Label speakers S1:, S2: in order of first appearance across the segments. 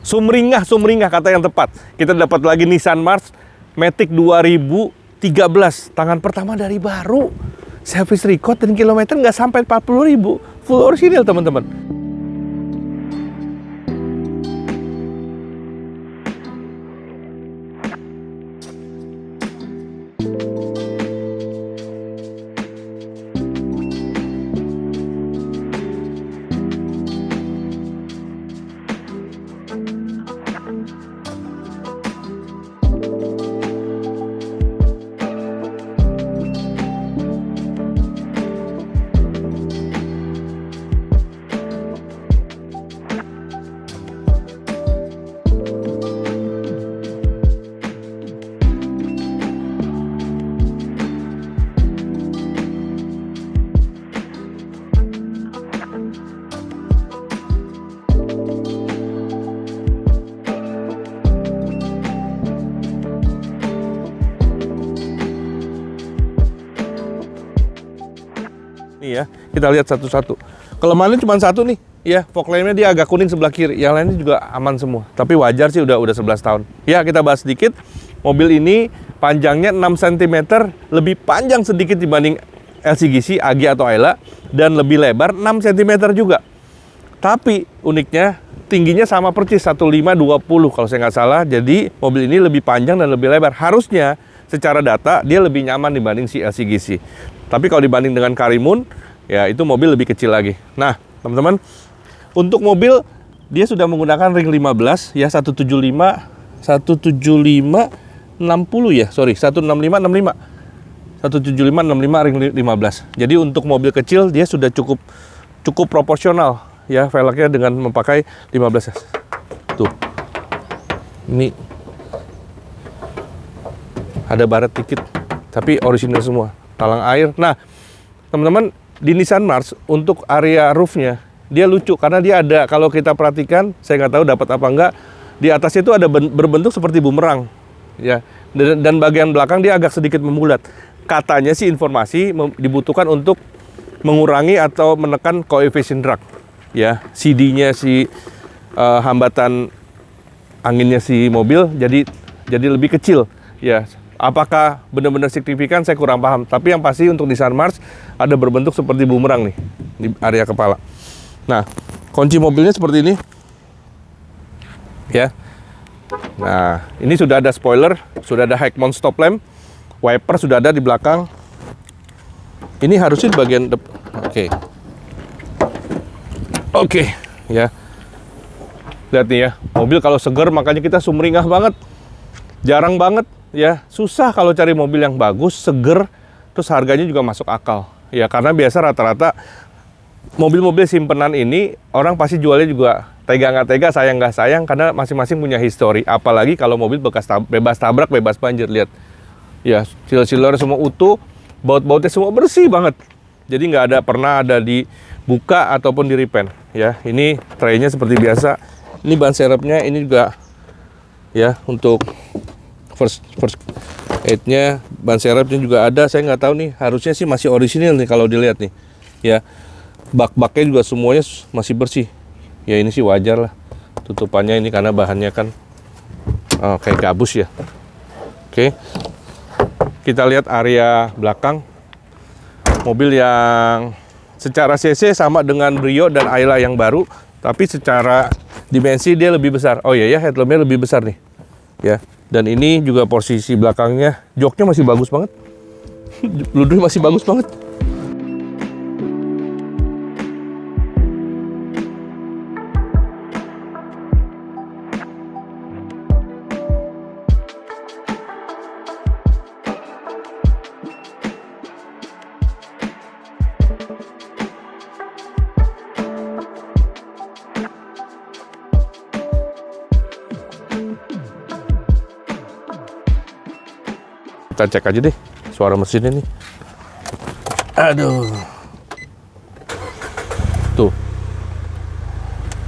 S1: Sumringah kata yang tepat. Kita dapat lagi Nissan March Matic 2013, tangan pertama dari baru. Service record dan kilometer nggak sampai 40.000. Full original teman-teman. Nih ya, kita lihat satu-satu. Kelemahannya cuma satu nih, ya, fog lamp-nya dia agak kuning sebelah kiri. Yang lainnya juga aman semua. Tapi wajar sih udah 11 tahun. Ya, kita bahas sedikit. Mobil ini panjangnya 6 cm, lebih panjang sedikit dibanding LCGC, Agya atau Ayla, dan lebih lebar 6 cm juga. Tapi uniknya tingginya sama persis 1520 kalau saya nggak salah. Jadi mobil ini lebih panjang dan lebih lebar. Harusnya secara data dia lebih nyaman dibanding si LCGC. Tapi kalau dibanding dengan Karimun, ya itu mobil lebih kecil lagi. Nah, teman-teman, untuk mobil dia sudah menggunakan ring 15 ya, 165 60 ya, sorry, 165 ring 15. Jadi untuk mobil kecil dia sudah cukup proporsional ya velgnya dengan memakai 15. Tuh. Ini ada baret dikit, tapi orisinal semua. Talang air. Nah, teman-teman, di Nissan March untuk area roofnya dia lucu karena dia ada, kalau kita perhatikan, saya nggak tahu dapat apa enggak, di atasnya itu ada berbentuk seperti bumerang, ya. Dan bagian belakang dia agak sedikit membulat. Katanya sih informasi dibutuhkan untuk mengurangi atau menekan koefisien drag, ya. CD-nya si hambatan anginnya si mobil jadi lebih kecil, ya. Apakah benar-benar signifikan, saya kurang paham. Tapi yang pasti untuk Nissan March ada berbentuk seperti bumerang nih di area kepala. Nah, kunci mobilnya seperti ini, ya. Nah, ini sudah ada spoiler, sudah ada high mount stop lamp, wiper sudah ada di belakang. Ini harusnya di bagian depan. Oke, ya. Lihat nih ya, mobil kalau seger makanya kita sumringah banget. Jarang banget. Ya, susah kalau cari mobil yang bagus, seger, terus harganya juga masuk akal. Ya, karena biasa rata-rata mobil-mobil simpenan ini orang pasti jualnya juga tega nggak tega, sayang nggak sayang, karena masing-masing punya histori. Apalagi kalau mobil bekas bebas tabrak, bebas banjir, lihat. Ya, seal-sealer semua utuh, baut-bautnya semua bersih banget. Jadi nggak pernah ada dibuka ataupun di repaint. Ya, ini traynya seperti biasa. Ini ban serepnya, ini juga ya untuk first aid-nya, ban serepnya juga ada. Saya nggak tahu nih, harusnya sih masih orisinil nih kalau dilihat nih. Ya, bak-baknya juga semuanya masih bersih. Ya ini sih wajar lah. Tutupannya ini karena bahannya kan kayak gabus ya. Oke. Kita lihat area belakang. Mobil yang secara cc sama dengan Brio dan Ayla yang baru, tapi secara dimensi dia lebih besar. Oh iya ya, headlampnya lebih besar nih. Ya. Dan ini juga posisi belakangnya, joknya masih bagus banget. Ludrih masih bagus banget. Kita cek aja deh suara mesinnya nih. Aduh. Tuh.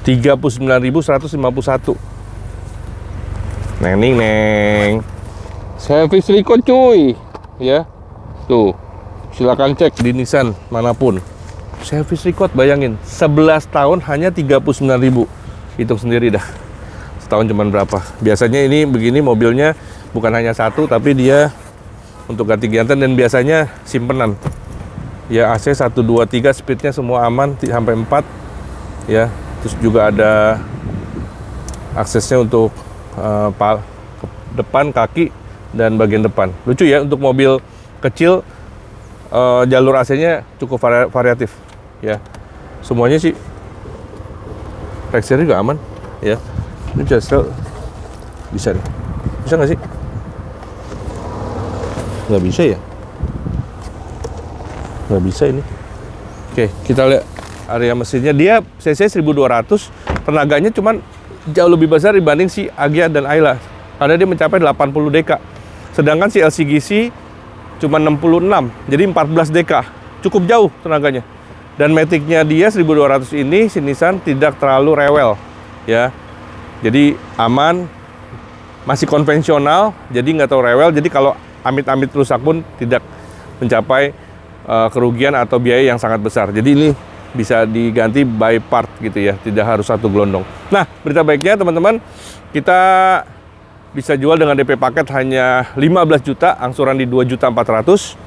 S1: 39.151. Neng. Service record cuy. Ya. Tuh. Silakan cek di Nissan manapun. Service record bayangin, 11 tahun hanya 39.000. Hitung sendiri dah. setahun cuman berapa. Biasanya ini begini mobilnya bukan hanya satu, tapi dia untuk ganti giantan dan biasanya simpenan. Ya AC 1, 2, 3 speednya semua aman sampai 4 ya. Terus juga ada aksesnya untuk depan, kaki, dan bagian depan. Lucu ya, untuk mobil kecil jalur AC-nya cukup variatif ya. Semuanya sih teksturnya juga aman ya. Ini bisa nih. Bisa nggak sih? Nggak bisa ya? Nggak bisa ini. Oke, kita lihat area mesinnya. Dia cc 1200, tenaganya cuman jauh lebih besar dibanding si Agya dan Ayla, karena dia mencapai 80 dk. Sedangkan si LCGC cuma 66, jadi 14 dk. Cukup jauh tenaganya. Dan Matic-nya dia 1200 ini si Nissan tidak terlalu rewel ya. Jadi aman, masih konvensional, jadi nggak terlalu rewel. Jadi kalau amit-amit rusak pun tidak mencapai kerugian atau biaya yang sangat besar. Jadi ini bisa diganti by part gitu ya, tidak harus satu gelondong. Nah, berita baiknya teman-teman, kita bisa jual dengan DP paket hanya 15 juta, angsuran di 2.400.000.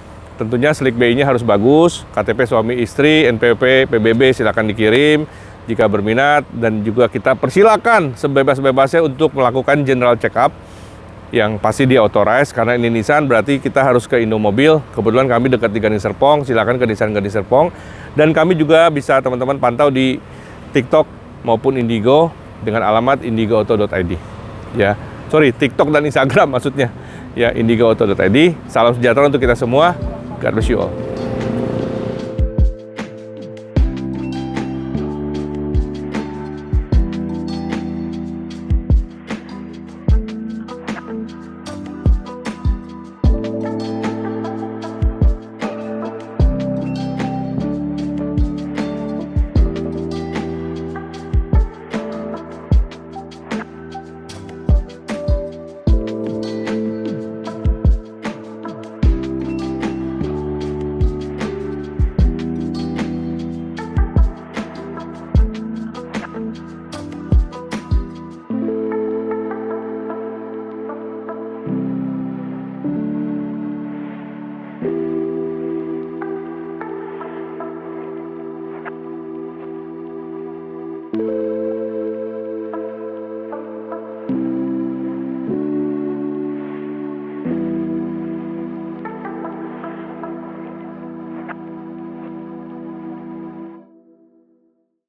S1: Tentunya slick BI-nya harus bagus, KTP suami istri, NPWP, PBB silakan dikirim jika berminat, dan juga kita persilakan sebebas-bebasnya untuk melakukan general check up yang pasti dia authorized, karena ini Nissan berarti kita harus ke Indomobil. Kebetulan kami dekat di Gading Serpong, silakan ke Nissan Gading Serpong. Dan kami juga bisa teman-teman pantau di TikTok maupun Indigo dengan alamat indigoauto.id ya. Sorry, TikTok dan Instagram maksudnya ya, indigoauto.id. Salam sejahtera untuk kita semua. God bless you all.